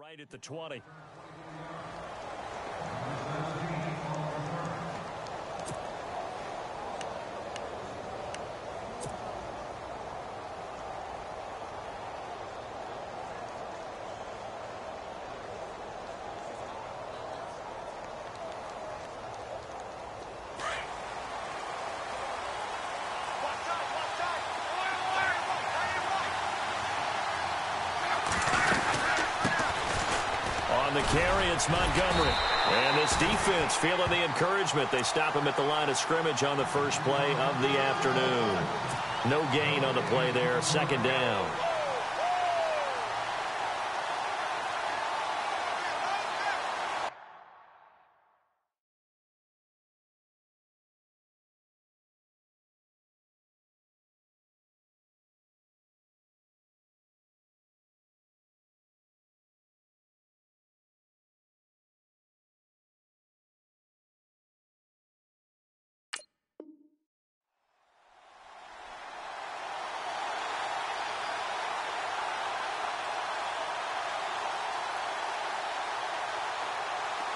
right at the 20. On the carry, it's Montgomery. And this defense feeling the encouragement. They stop him at the line of scrimmage on the first play of the afternoon. No gain on the play there. Second down.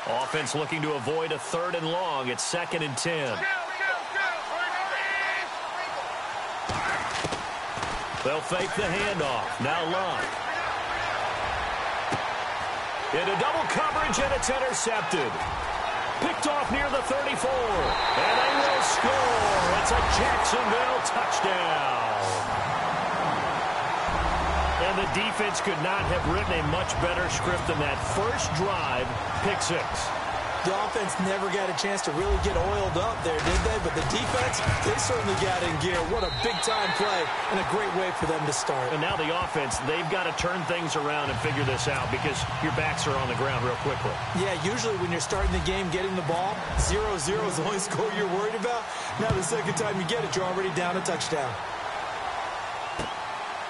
Offense looking to avoid a 3rd and long. It's 2nd and 10. They'll fake the handoff. Now Love. Into double coverage, and it's intercepted. Picked off near the 34. And they will score. It's a Jacksonville touchdown. And the defense could not have written a much better script than that. First drive, pick 6. The offense never got a chance to really get oiled up there, did they? But the defense, they certainly got in gear. What a big-time play and a great way for them to start. And now the offense, they've got to turn things around and figure this out because your backs are on the ground real quickly. Yeah, usually when you're starting the game, getting the ball, 0-0 is the only score you're worried about. Now the second time you get it, you're already down a touchdown.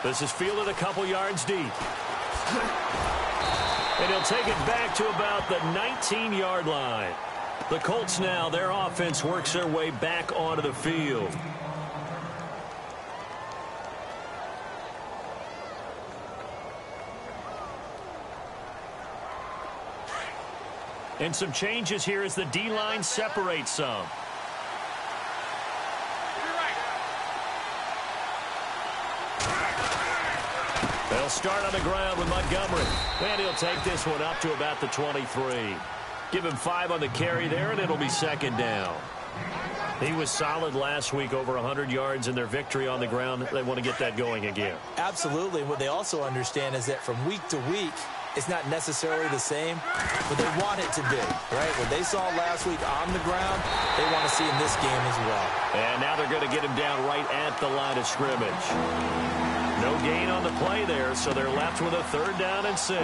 This is fielded a couple yards deep. And he'll take it back to about the 19-yard line. The Colts now, their offense works their way back onto the field. And some changes here as the D-line separates some. They'll start on the ground with Montgomery. And he'll take this one up to about the 23. Give him 5 on the carry there, and it'll be 2nd down. He was solid last week, over 100 yards in their victory on the ground. They want to get that going again. Absolutely. What they also understand is that from week to week, it's not necessarily the same, but they want it to be, right? What they saw last week on the ground, they want to see in this game as well. And now they're going to get him down right at the line of scrimmage. No gain on the play there, so they're left with a 3rd down and 6.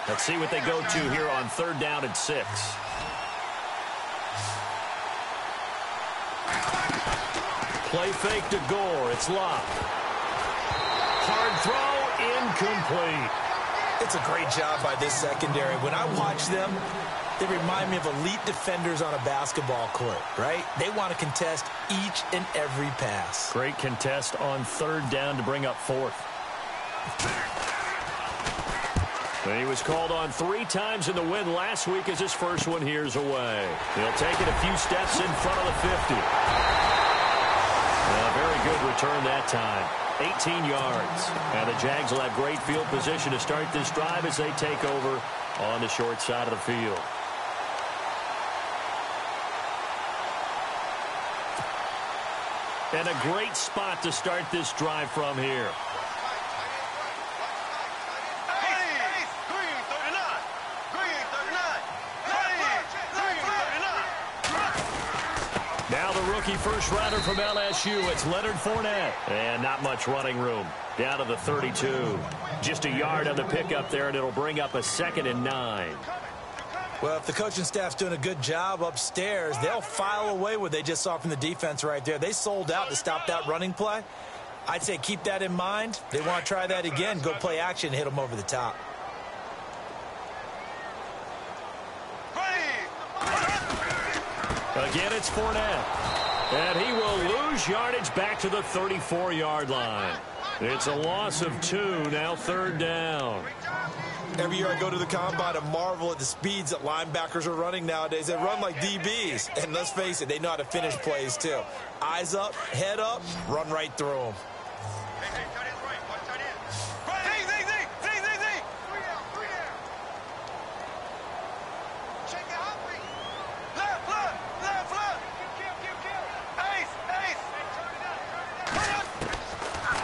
Let's see what they go to here on 3rd down and 6. Play fake to Gore. It's locked. Hard throw, incomplete. It's a great job by this secondary. When I watch them, they remind me of elite defenders on a basketball court, right? They want to contest each and every pass. Great contest on 3rd down to bring up 4th. He was called on 3 times in the win last week as his first one here's away. He'll take it a few steps in front of the 50. A very good return that time. 18 yards. And the Jags will have great field position to start this drive as they take over on the short side of the field. And a great spot to start this drive from here. Now the rookie first rounder from LSU, it's Leonard Fournette. And not much running room. Down to the 32. Just a yard on the pickup there, and it'll bring up a 2nd and 9. Well, if the coaching staff's doing a good job upstairs, they'll file away what they just saw from the defense right there. They sold out to stop that running play. I'd say keep that in mind. They want to try that again. Go play action, hit them over the top. Again, it's Fournette. And he will lose yardage back to the 34-yard line. It's a loss of 2, now 3rd down. Every year I go to the combine and marvel at the speeds that linebackers are running nowadays. They run like DBs. And let's face it, they know how to finish plays too. Eyes up, head up, run right through them.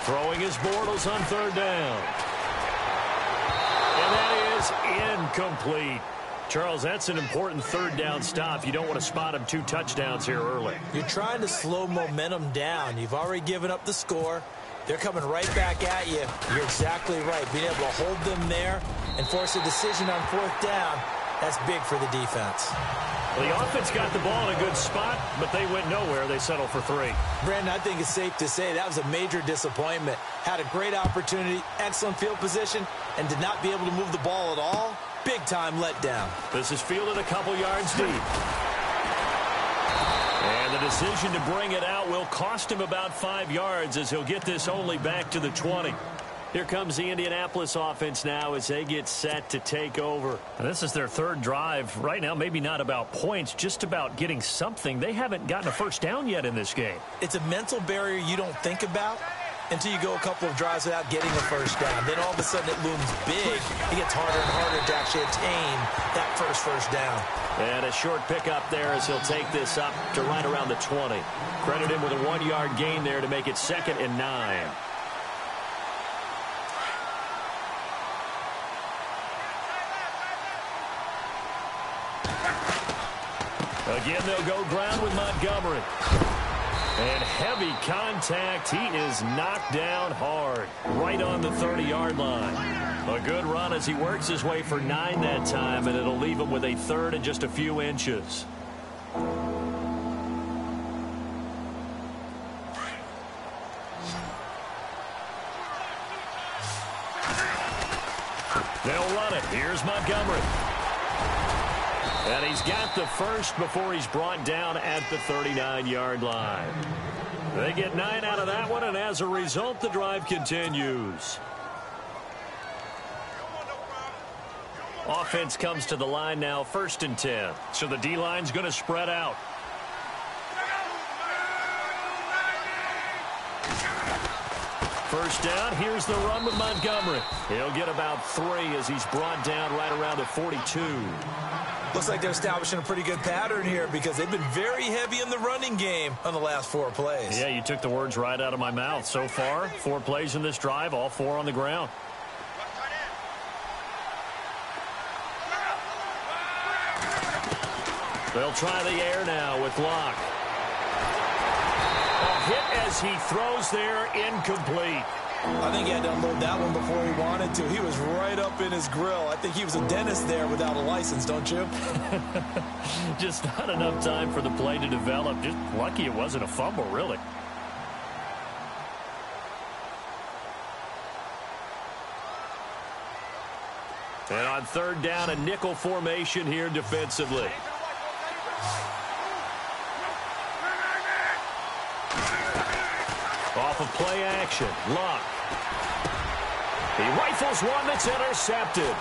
Throwing his Bortles on 3rd down. And that is incomplete. Charles, that's an important 3rd down stop. You don't want to spot him 2 touchdowns here early. You're trying to slow momentum down. You've already given up the score. They're coming right back at you. You're exactly right. Being able to hold them there and force a decision on 4th down, that's big for the defense. Well, the offense got the ball in a good spot, but they went nowhere. They settled for 3. Brandon, I think it's safe to say that was a major disappointment. Had a great opportunity, excellent field position, and did not be able to move the ball at all. Big-time letdown. This is fielded a couple yards deep. And the decision to bring it out will cost him about 5 yards as he'll get this only back to the 20. Here comes the Indianapolis offense now as they get set to take over. And this is their 3rd drive. Right now, maybe not about points, just about getting something. They haven't gotten a 1st down yet in this game. It's a mental barrier you don't think about until you go a couple of drives without getting a 1st down. Then all of a sudden it looms big. It gets harder and harder to actually attain that first down. And a short pickup there as he'll take this up to right around the 20. Credit him with a 1-yard gain there to make it 2nd and 9. Again, they'll go ground with Montgomery. And heavy contact. He is knocked down hard right on the 30-yard line. A good run as he works his way for 9 that time, and it'll leave him with a 3rd and just a few inches. They'll run it. Here's Montgomery. And he's got the 1st before he's brought down at the 39-yard line. They get 9 out of that one, and as a result, the drive continues. Offense comes to the line now, 1st and 10. So the D-line's going to spread out. First down, here's the run with Montgomery. He'll get about 3 as he's brought down right around the 42. Looks like they're establishing a pretty good pattern here because they've been very heavy in the running game on the last 4 plays. Yeah, you took the words right out of my mouth. So far, 4 plays in this drive, all 4 on the ground. They'll try the air now with Locke. A hit as he throws there, incomplete. I think he had to unload that one before he wanted to. He was right up in his grill. I think he was a dentist there without a license, don't you? Just not enough time for the play to develop. Just lucky it wasn't a fumble, really. And on 3rd down, a nickel formation here defensively. Off of play action, Locke. He rifles one that's intercepted.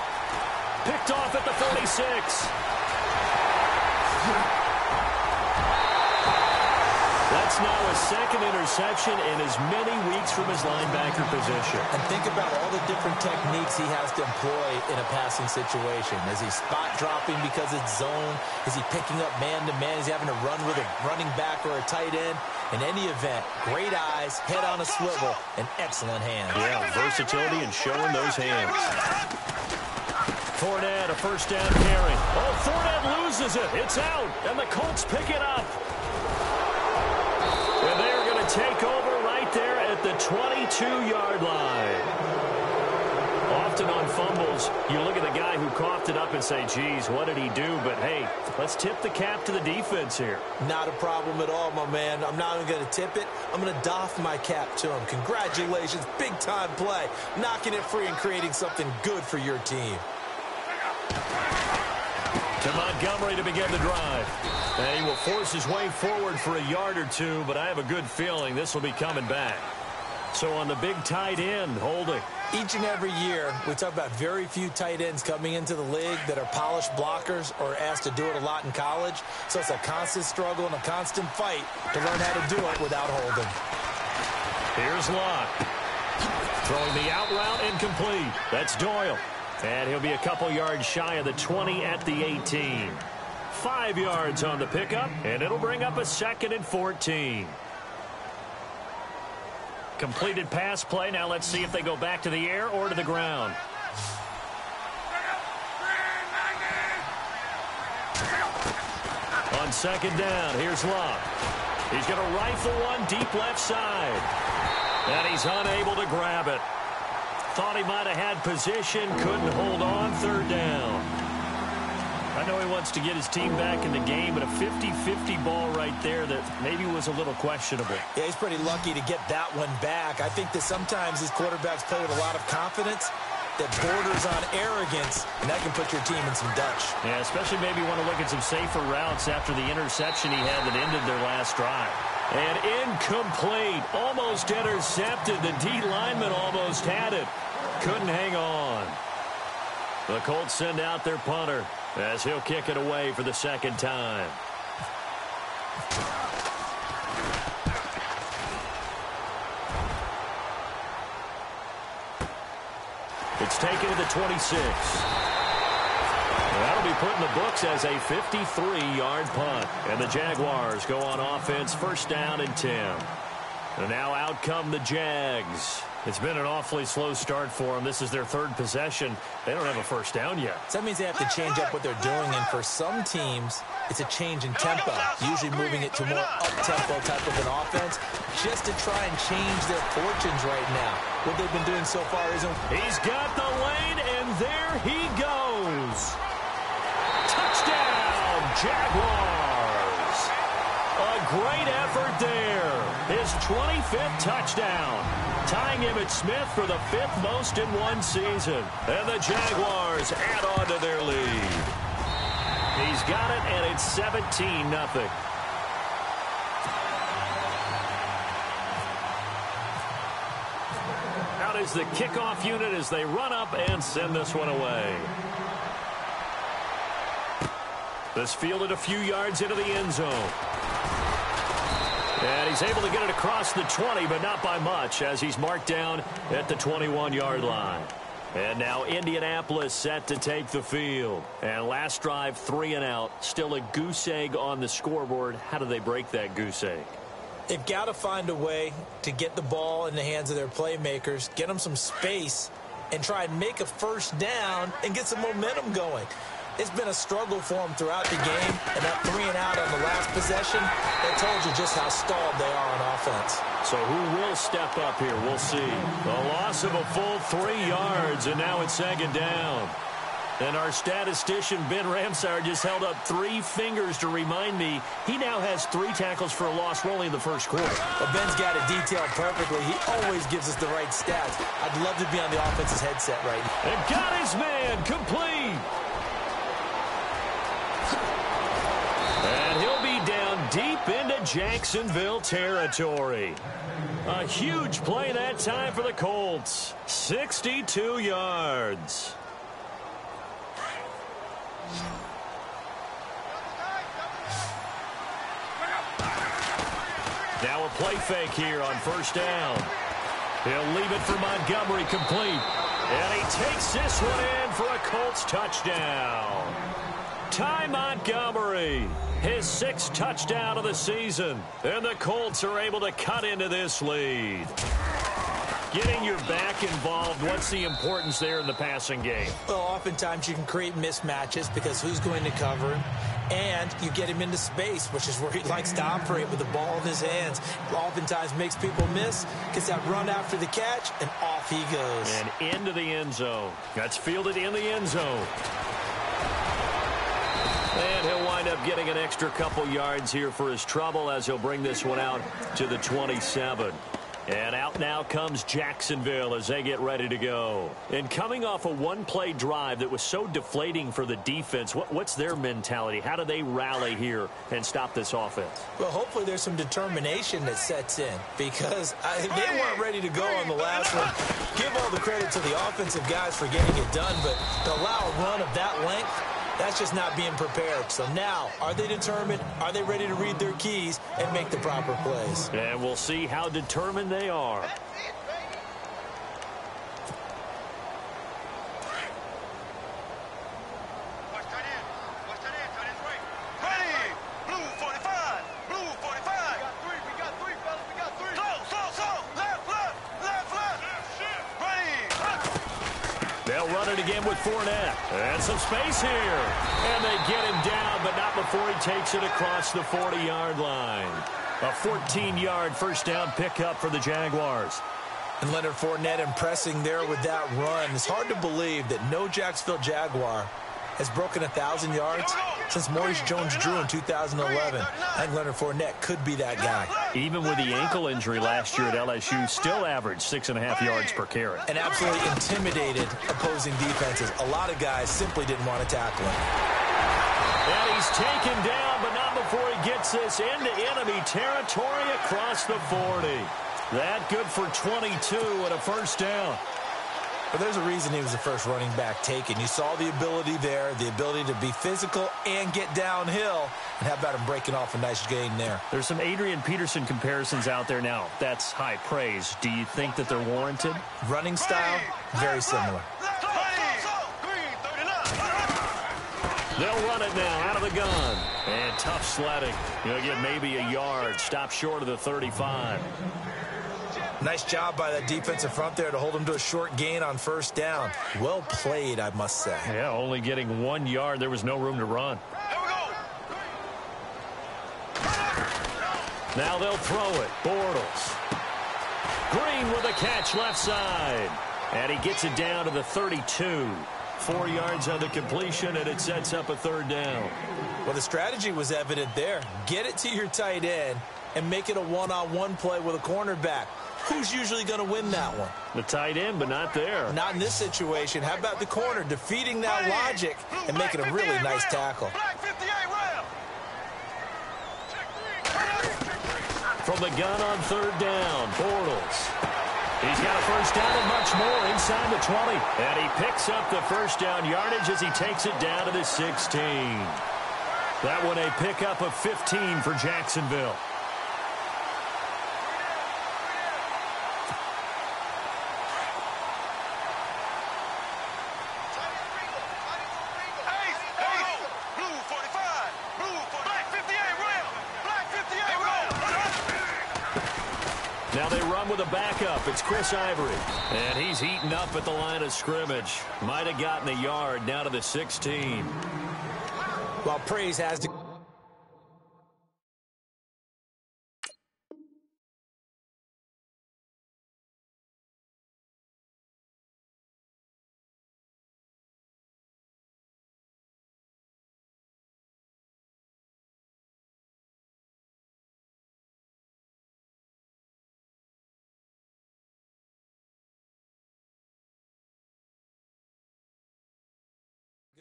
Picked off at the 46. That's now his 2nd interception in as many weeks from his linebacker position. And think about all the different techniques he has to employ in a passing situation. Is he spot dropping because it's zone? Is he picking up man-to-man? Is he having to run with a running back or a tight end? In any event, great eyes, head on a swivel, and excellent hands. Yeah, versatility and showing those hands. Fournette, a 1st down carry. Oh, Fournette loses it. It's out, and the Colts pick it up. And they're going to take over right there at the 22-yard line. Often on fumbles, you look at the guy who coughed it up and say, geez, what did he do? But, hey, let's tip the cap to the defense here. Not a problem at all, my man. I'm not even going to tip it. I'm going to doff my cap to him. Congratulations. Big-time play. Knocking it free and creating something good for your team. To Montgomery to begin the drive. And he will force his way forward for a yard or two, but I have a good feeling this will be coming back. So on the big tight end, holding. Each and every year, we talk about very few tight ends coming into the league that are polished blockers or asked to do it a lot in college. So it's a constant struggle and a constant fight to learn how to do it without holding. Here's Locke. Throwing the out route incomplete. That's Doyle. And he'll be a couple yards shy of the 20 at the 18. 5 yards on the pickup, and it'll bring up a 2nd and 14. Completed pass play. Now let's see if they go back to the air or to the ground. On 2nd down, here's Locke. He's going to rifle one deep left side. And he's unable to grab it. Thought he might have had position, couldn't hold on. 3rd down. I know he wants to get his team back in the game, but a 50-50 ball right there that maybe was a little questionable. Yeah, he's pretty lucky to get that one back. I think that sometimes these quarterbacks play with a lot of confidence that borders on arrogance, and that can put your team in some Dutch. Yeah, especially maybe want to look at some safer routes after the interception he had that ended their last drive. And incomplete. Almost intercepted. The D lineman almost had it. Couldn't hang on. The Colts send out their punter as he'll kick it away for the 2nd time. It's taken to the 26. That'll be put in the books as a 53-yard punt. And the Jaguars go on offense, 1st down and 10. And now out come the Jags. It's been an awfully slow start for them. This is their 3rd possession. They don't have a 1st down yet. So that means they have to change up what they're doing, and for some teams, it's a change in tempo, usually moving it to more up-tempo type of an offense, just to try and change their fortunes right now. What they've been doing so far isn't... He's got the lane, and there he goes. Touchdown, Jaguars. A great effort there. His 25th touchdown. Tying him at Smith for the 5th most in one season. And the Jaguars add on to their lead. He's got it, and it's 17-0. Out is the kickoff unit as they run up and send this one away. This fielded a few yards into the end zone. And he's able to get it across the 20, but not by much, as he's marked down at the 21-yard line. And now Indianapolis set to take the field. And last drive, 3 and out. Still a goose egg on the scoreboard. How do they break that goose egg? They've got to find a way to get the ball in the hands of their playmakers, get them some space, and try and make a 1st down and get some momentum going. It's been a struggle for them throughout the game, and that 3 and out on the last possession, that told you just how stalled they are on offense. So who will step up here? We'll see. A loss of a full 3 yards, and now it's 2nd down. And our statistician, Ben Ramsauer, just held up 3 fingers to remind me he now has 3 tackles for a loss. We're only in the 1st quarter. Well, Ben's got it detailed perfectly. He always gives us the right stats. I'd love to be on the offense's headset right now. And got his man complete. And he'll be down deep into Jacksonville territory. A huge play that time for the Colts. 62 yards. Now a play fake here on 1st down. He'll leave it for Montgomery complete. And he takes this one in for a Colts touchdown. Ty Montgomery, his 6th touchdown of the season. And the Colts are able to cut into this lead. Getting your back involved, what's the importance there in the passing game? Well, oftentimes you can create mismatches because who's going to cover him? And you get him into space, which is where he likes to operate with the ball in his hands. Oftentimes makes people miss, gets that run after the catch, and off he goes. And into the end zone. That's fielded in the end zone. And he'll wind up getting an extra couple yards here for his trouble as he'll bring this one out to the 27. And out now comes Jacksonville as they get ready to go. And coming off a one-play drive that was so deflating for the defense, what's their mentality? How do they rally here and stop this offense? Well, hopefully there's some determination that sets in because they weren't ready to go on the last one. Give all the credit to the offensive guys for getting it done, but to allow a run of that length, that's just not being prepared. So now, are they determined? Are they ready to read their keys and make the proper plays? And we'll see how determined they are. They'll run it again with Fournette. And some space here. And they get him down, but not before he takes it across the 40-yard line. A 14-yard first down pickup for the Jaguars. And Leonard Fournette impressing there with that run. It's hard to believe that no Jacksonville Jaguar has broken 1,000 yards since Maurice Jones-Drew in 2011. I think Leonard Fournette could be that guy. Even with the ankle injury last year at LSU, still averaged 6.5 yards per carry. And absolutely intimidated opposing defenses. A lot of guys simply didn't want to tackle him. And he's taken down, but not before he gets this into enemy territory across the 40. That good for 22 and a first down. But there's a reason he was the first running back taken. You saw the ability there, the ability to be physical and get downhill. And how about him breaking off a nice gain there? There's some Adrian Peterson comparisons out there now. That's high praise. Do you think that they're warranted? Running style, very similar. They'll run it now out of the gun. And tough sledding. You'll get maybe a yard. Stop short of the 35. Nice job by that defensive front there to hold him to a short gain on first down. Well played, I must say. Yeah, only getting 1 yard. There was no room to run. Now they'll throw it. Bortles. Green with a catch left side. And he gets it down to the 32. 4 yards on the completion, and it sets up a third down. Well, the strategy was evident there. Get it to your tight end and make it a one-on-one play with a cornerback. Who's usually going to win that one? The tight end, but not there. Not in this situation. How about the corner defeating that logic and making a really nice tackle? From the gun on third down, Bortles. He's got a first down and much more inside the 20. And he picks up the first down yardage as he takes it down to the 16. That one a pickup of 15 for Jacksonville. Now they run with a backup. It's Chris Ivory. And he's eaten up at the line of scrimmage. Might have gotten a yard down to the 16. Well, praise has to...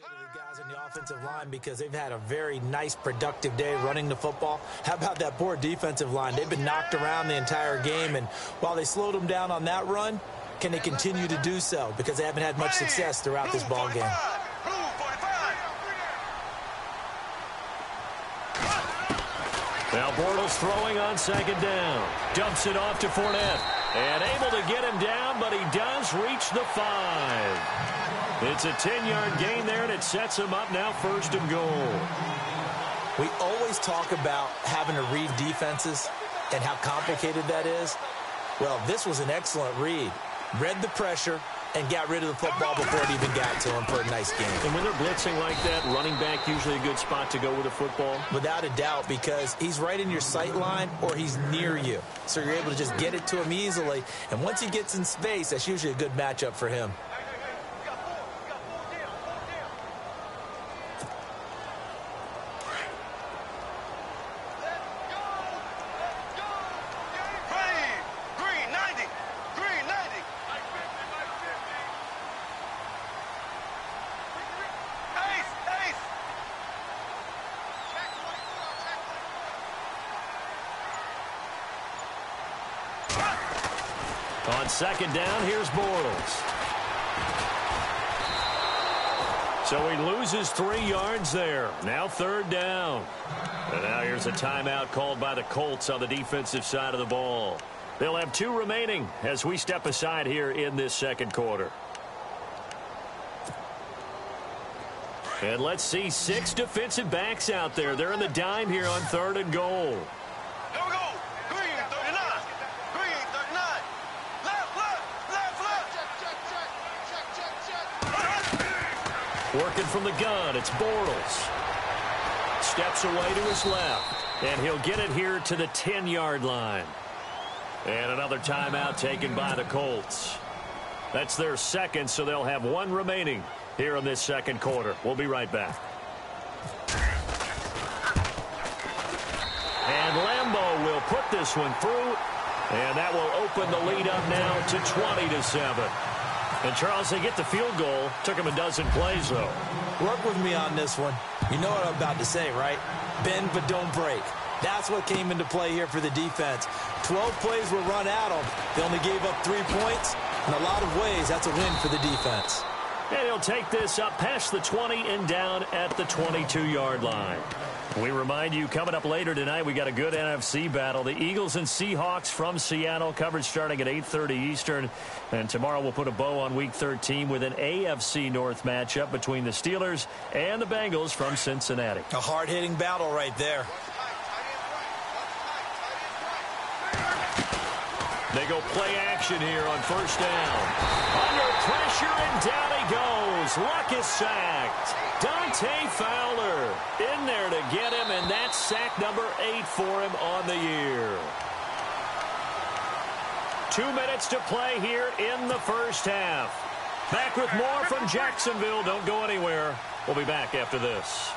to the guys on the offensive line because they've had a very nice, productive day running the football. How about that poor defensive line? They've been knocked around the entire game, and while they slowed them down on that run, can they continue to do so? Because they haven't had much success throughout this ball game. Now Bortles throwing on second down. Dumps it off to Fournette. And able to get him down, but he does reach the 5. It's a 10-yard gain there, and it sets him up now first and goal. We always talk about having to read defenses and how complicated that is. Well, this was an excellent read. Read the pressure and got rid of the football before it even got to him for a nice game. And when they're blitzing like that, running back usually a good spot to go with the football? Without a doubt, because he's right in your sight line or he's near you. So you're able to just get it to him easily. And once he gets in space, that's usually a good matchup for him. Green, On second down, here's Bortles. So he loses 3 yards there. Now third down. And now here's a timeout called by the Colts on the defensive side of the ball. They'll have 2 remaining as we step aside here in this second quarter. And let's see 6 defensive backs out there. They're in the dime here on third and goal. Here we go. Green, 39. Green, 39. Left, left, left, left. Working from the gun, it's Bortles. Steps away to his left, and he'll get it here to the 10-yard line. And another timeout taken by the Colts. That's their second, so they'll have 1 remaining here in this second quarter. We'll be right back. And Lambeau will put this one through, and that will open the lead up now to 20-7. And, Charles, they get the field goal. Took him a dozen plays, though. Work with me on this one. You know what I'm about to say, right? Bend but don't break. That's what came into play here for the defense. 12 plays were run at them. They only gave up 3 points. In a lot of ways, that's a win for the defense. And he'll take this up past the 20 and down at the 22-yard line. We remind you, coming up later tonight, we got a good NFC battle. The Eagles and Seahawks from Seattle, coverage starting at 8:30 Eastern. And tomorrow we'll put a bow on Week 13 with an AFC North matchup between the Steelers and the Bengals from Cincinnati. A hard-hitting battle right there. They go play action here on first down. Under pressure, and down he goes. Luck is sacked. Dante Fowler in there to get him, and that's sack number 8 for him on the year. 2 minutes to play here in the first half. Back with more from Jacksonville. Don't go anywhere. We'll be back after this.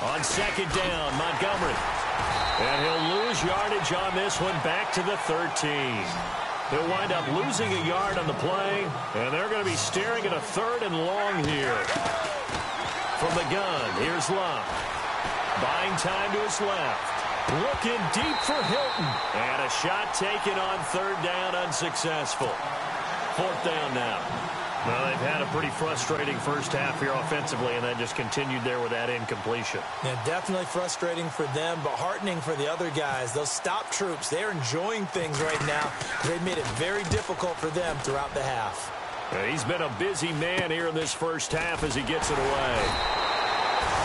On second down, Montgomery. And he'll lose yardage on this one back to the 13. He'll wind up losing a yard on the play, and they're going to be staring at a 3rd and long here. From the gun, here's Luck. Buying time to his left. Looking deep for Hilton. And a shot taken on 3rd down, unsuccessful. 4th down now. Well, they've had a pretty frustrating first half here offensively, and then just continued there with that incompletion. Yeah, definitely frustrating for them, but heartening for the other guys. Those stop troops, they're enjoying things right now. They've made it very difficult for them throughout the half. Yeah, he's been a busy man here in this first half as he gets it away.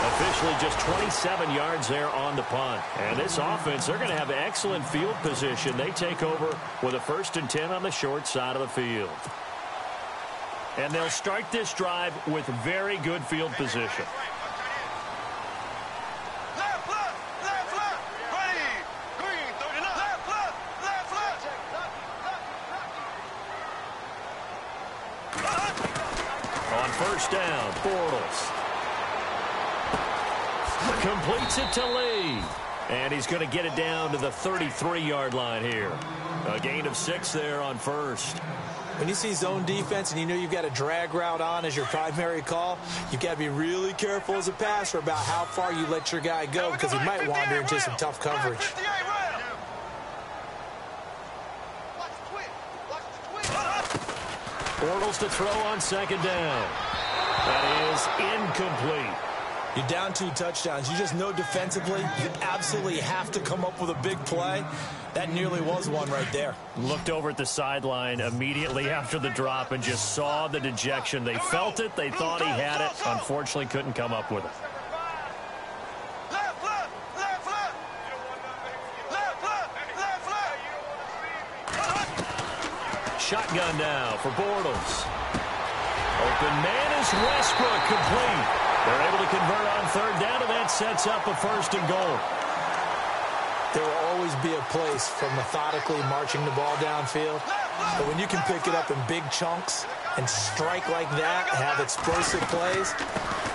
Officially just 27 yards there on the punt. And this offense, they're going to have excellent field position. They take over with a 1st and 10 on the short side of the field. And they'll start this drive with very good field position. Left, left, left, left. Ready. Green, 39. Left, left, left, left. On first down, Bortles completes it to Lee. And he's going to get it down to the 33-yard line here. A gain of 6 there on first. When you see zone defense and you know you've got a drag route on as your primary call, you've got to be really careful as a passer about how far you let your guy go because he might wander into some tough coverage. Bortles to throw on second down. That is incomplete. You're down 2 touchdowns. You just know defensively you absolutely have to come up with a big play. That nearly was one right there. Looked over at the sideline immediately after the drop and just saw the dejection. They felt it. They thought he had it. Unfortunately, couldn't come up with it. Left, left, left, left. Left, left, left, left. Shotgun now for Bortles. Open man is Westbrook, complete. They're able to convert on 3rd down, and that sets up a 1st and goal. There will always be a place for methodically marching the ball downfield. But when you can pick it up in big chunks and strike like that, have explosive plays,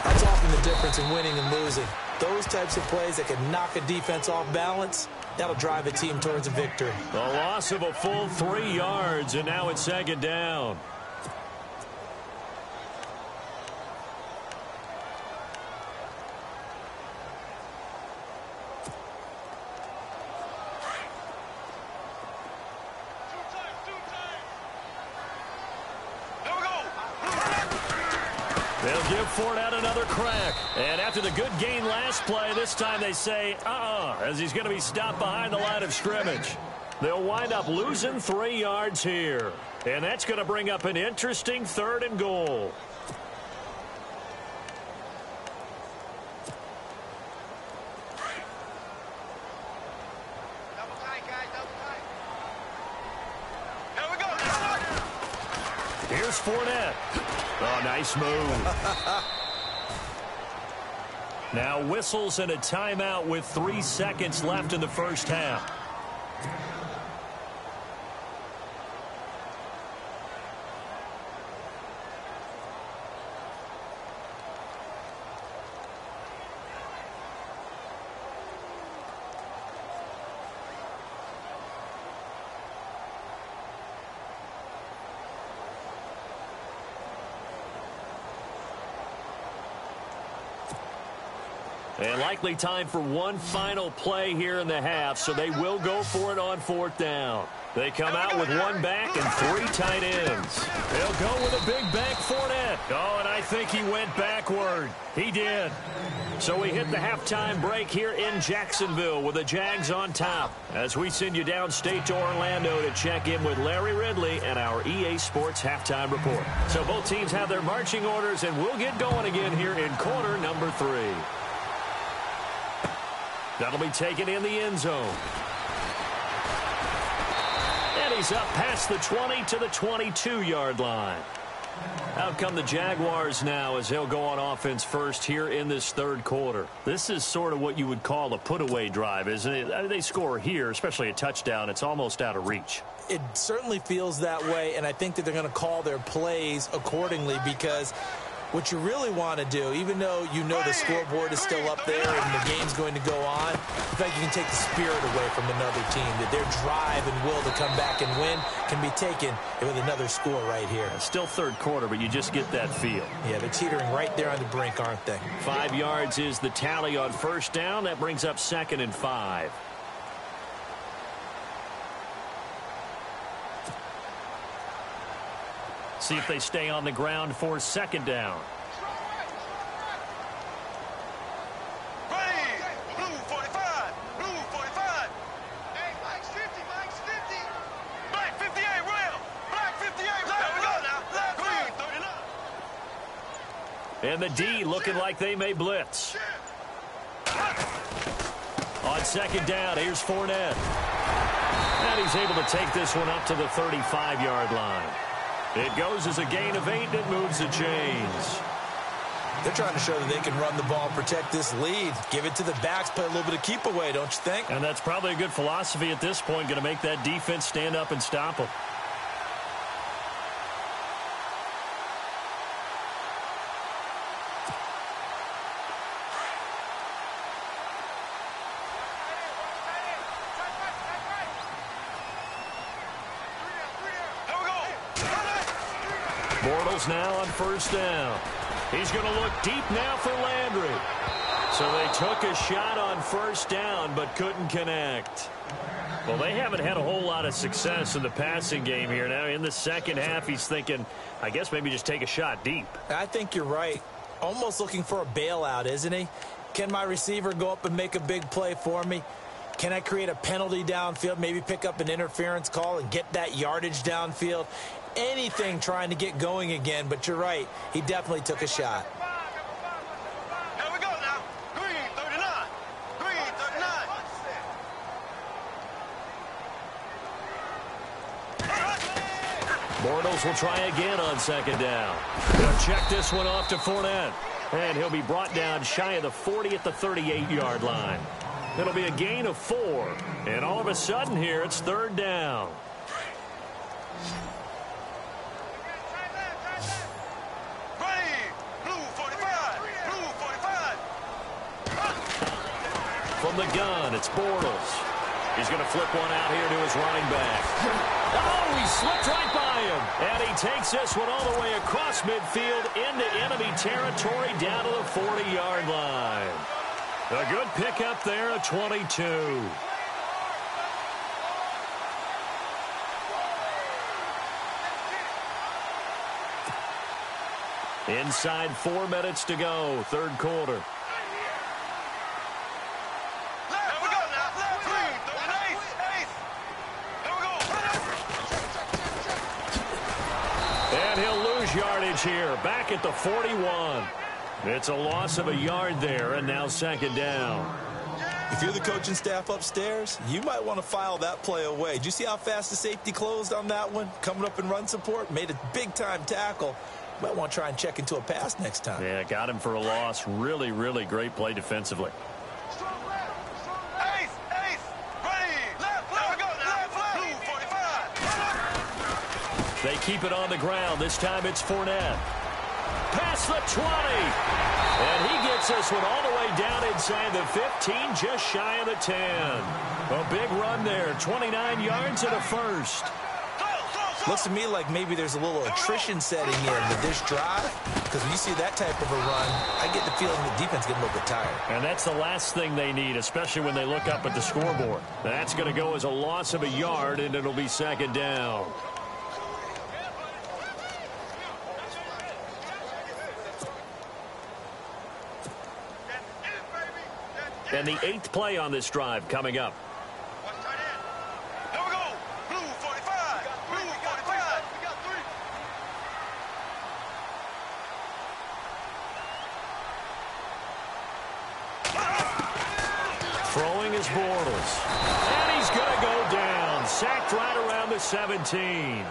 that's often the difference in winning and losing. Those types of plays that can knock a defense off balance, that'll drive a team towards a victory. The loss of a full 3 yards, and now it's 2nd down. They'll give Fournette another crack. And after the good gain last play, this time they say, as he's going to be stopped behind the line of scrimmage. They'll wind up losing 3 yards here. And that's going to bring up an interesting 3rd and goal. Double tight, guys, double tight. Here we go. Here's Fournette. Oh, nice move. Now whistles and a timeout with 3 seconds left in the first half. And likely time for one final play here in the half, so they will go for it on 4th down. They come out with 1 back and 3 tight ends. They'll go with a big bank Fournette. Oh, and I think he went backward. He did. So we hit the halftime break here in Jacksonville with the Jags on top, as we send you downstate to Orlando to check in with Larry Ridley and our EA Sports halftime report. So both teams have their marching orders, and we'll get going again here in quarter number 3. That'll be taken in the end zone. And he's up past the 20 to the 22-yard line. Out come the Jaguars now as they'll go on offense first here in this 3rd quarter. This is sort of what you would call a put-away drive, isn't it? I mean, they score here, especially a touchdown. It's almost out of reach. It certainly feels that way, and I think that they're going to call their plays accordingly, because what you really want to do, even though you know the scoreboard is still up there and the game's going to go on, in fact, you can take the spirit away from another team, that their drive and will to come back and win can be taken with another score right here. Still 3rd quarter, but you just get that feel. Yeah, they're teetering right there on the brink, aren't they? 5 yards is the tally on 1st down. That brings up 2nd and 5. See if they stay on the ground for 2nd down. Ready. Blue 45. Blue 45. Hey, Mike's 50. Mike's 50. Black 58, rail. Black 58, rail. There we go now. Black green 39. And the D looking like they may blitz. On 2nd down, here's Fournette. And he's able to take this one up to the 35-yard line. It goes as a gain of 8, and it moves the chains. They're trying to show that they can run the ball, protect this lead, give it to the backs, play a little bit of keep away, don't you think? And that's probably a good philosophy at this point, going to make that defense stand up and stop them. Bortles now on 1st down. He's going to look deep now for Landry. So they took a shot on 1st down but couldn't connect. Well, they haven't had a whole lot of success in the passing game here. Now in the 2nd half, he's thinking, I guess maybe just take a shot deep. I think you're right. Almost looking for a bailout, isn't he? Can my receiver go up and make a big play for me? Can I create a penalty downfield, maybe pick up an interference call and get that yardage downfield? Anything trying to get going again, but you're right. He definitely took a shot. Here we go now. Green 39. Green 39. Bortles will try again on 2nd down. They'll check this one off to Fournette. And he'll be brought down shy of the 40 at the 38-yard line. It'll be a gain of 4. And all of a sudden here, it's 3rd down. From the gun, it's Bortles. He's going to flip one out here to his running back. Oh, he slipped right by him. And he takes this one all the way across midfield into enemy territory down to the 40-yard line. A good pickup there at 22. Inside 4 minutes to go, third quarter. And he'll lose yardage here, back at the 41. It's a loss of a yard there, and now second down. If you're the coaching staff upstairs, you might want to file that play away. Did you see how fast the safety closed on that one? Coming up in run support, made a big-time tackle. Might want to try and check into a pass next time. Yeah, got him for a loss. Really, really great play defensively. They keep it on the ground. This time it's Fournette. Past the 20. And he gets this one all the way down inside the 15, just shy of the 10. A big run there, 29 yards and a first. Looks to me like maybe there's a little attrition setting in with this drive, because when you see that type of a run, I get the feeling the defense getting a little bit tired. And that's the last thing they need, especially when they look up at the scoreboard. That's going to go as a loss of a yard, and it'll be second down. And the 8th play on this drive coming up. Throwing is Bortles. And he's going to go down. Sacked right around the 17.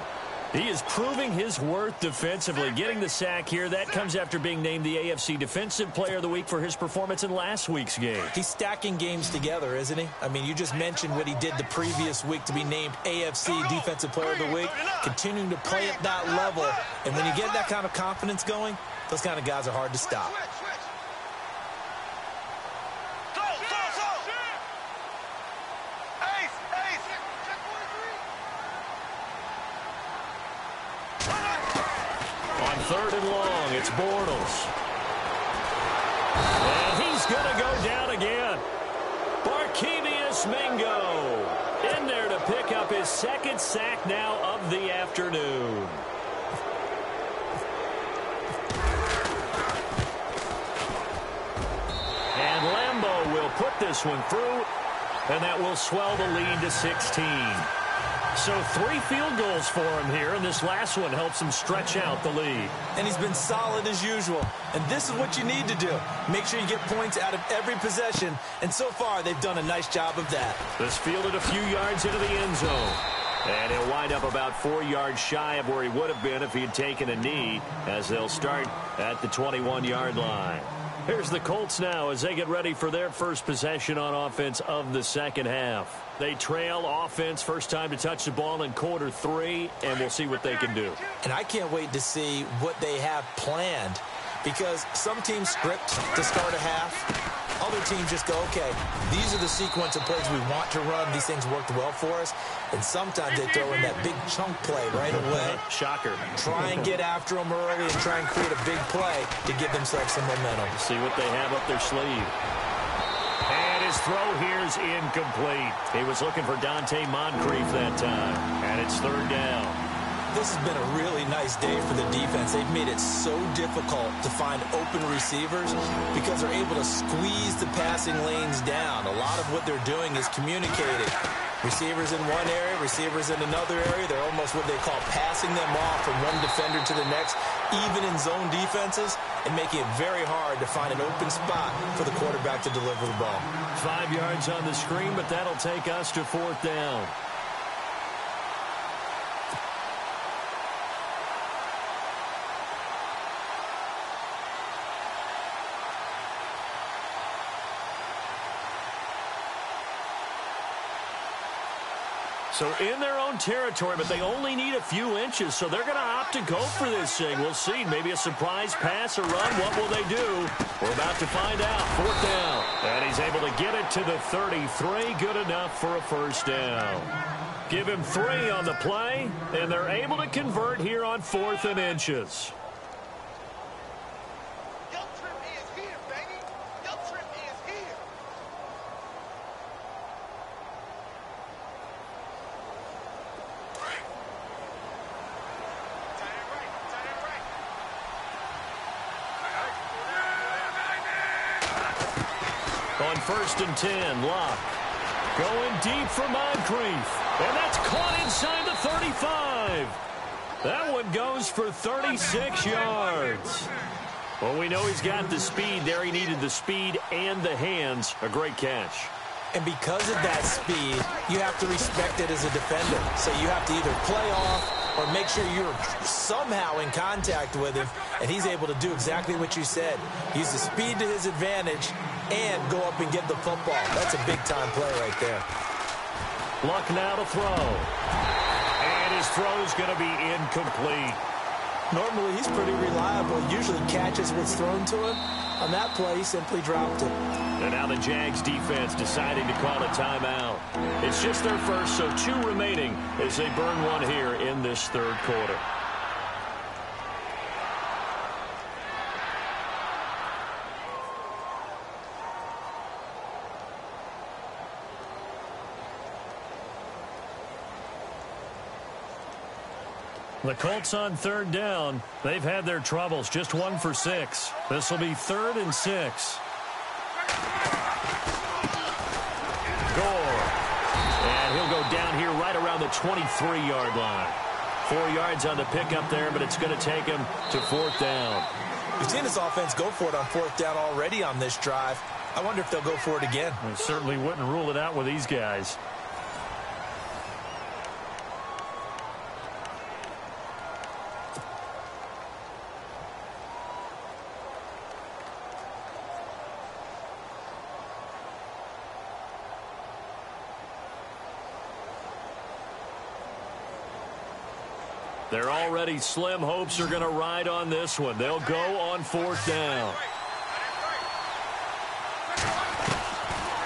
He is proving his worth defensively. Getting the sack here, that comes after being named the AFC Defensive Player of the Week for his performance in last week's game. He's stacking games together, isn't he? I mean, you just mentioned what he did the previous week to be named AFC Defensive Player of the Week. Continuing to play at that level. And when you get that kind of confidence going, those kind of guys are hard to stop. Third and long, it's Bortles. And he's going to go down again. Barkevious Mingo in there to pick up his second sack now of the afternoon. And Lambeau will put this one through, and that will swell the lead to 16. So 3 field goals for him here, and this last one helps him stretch out the lead. And he's been solid as usual. And this is what you need to do. Make sure you get points out of every possession. And so far, they've done a nice job of that. This fielded a few yards into the end zone. And he'll wind up about 4 yards shy of where he would have been if he had taken a knee, as they'll start at the 21-yard line. Here's the Colts now as they get ready for their first possession on offense of the second half. They trail offense, first time to touch the ball in quarter 3, and we'll see what they can do. And I can't wait to see what they have planned, because some teams script to start a half. Other teams just go, okay, these are the sequence of plays we want to run. These things worked well for us. And sometimes they throw in that big chunk play right away. Shocker. Try and get after them early and try and create a big play to give themselves some momentum. See what they have up their sleeve. And his throw here is incomplete. He was looking for Dante Moncrief that time. And it's third down. This has been a really nice day for the defense. They've made it so difficult to find open receivers because they're able to squeeze the passing lanes down. A lot of what they're doing is communicating. Receivers in one area, receivers in another area. They're almost what they call passing them off from one defender to the next, even in zone defenses, and making it very hard to find an open spot for the quarterback to deliver the ball. 5 yards on the screen, but that'll take us to fourth down. So in their own territory, but they only need a few inches, so they're going to opt to go for this thing. We'll see. Maybe a surprise pass or run. What will they do? We're about to find out. Fourth down. And he's able to get it to the 33. Good enough for a first down. Give him 3 on the play, and they're able to convert here on 4th and inches. On 1st and 10, Locke. Going deep for Moncrief. And that's caught inside the 35. That one goes for 36 yards. Well, we know he's got the speed there. He needed the speed and the hands. A great catch. And because of that speed, you have to respect it as a defender. So you have to either play off or make sure you're somehow in contact with him, and he's able to do exactly what you said. Use the speed to his advantage and go up and get the football. That's a big-time play right there. Luck now to throw. And his throw's going to be incomplete. Normally, he's pretty reliable. Usually catches what's thrown to him. On that play, he simply dropped it. And now the Jags defense deciding to call a timeout. It's just their first, so 2 remaining as they burn one here in this third quarter. The Colts on 3rd down. They've had their troubles. Just 1 for 6. This will be 3rd and 6. Gore. And he'll go down here right around the 23-yard line. 4 yards on the pickup there, but it's going to take him to 4th down. We've seen this offense go for it on 4th down already on this drive. I wonder if they'll go for it again. I certainly wouldn't rule it out with these guys. Their already slim hopes are going to ride on this one. They'll go on 4th down.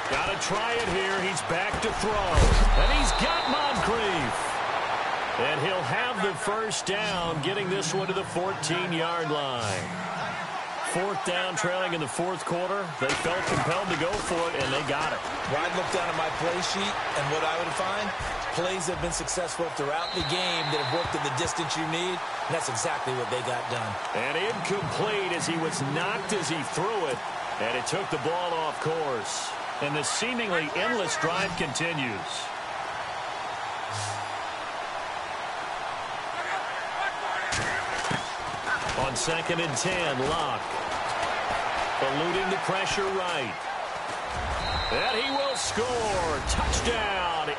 Got to try it here. He's back to throw. And he's got Moncrief. And he'll have the 1st down, getting this one to the 14-yard line. 4th down, trailing in the 4th quarter. They felt compelled to go for it, and they got it. Well, I'd look down at my play sheet, and what I would find, plays have been successful throughout the game that have worked at the distance you need, and that's exactly what they got done. And incomplete as he was knocked as he threw it, and it took the ball off course. And the seemingly endless drive continues. On 2nd and 10, Locke. Eluding the pressure right. And he will score. Touchdown.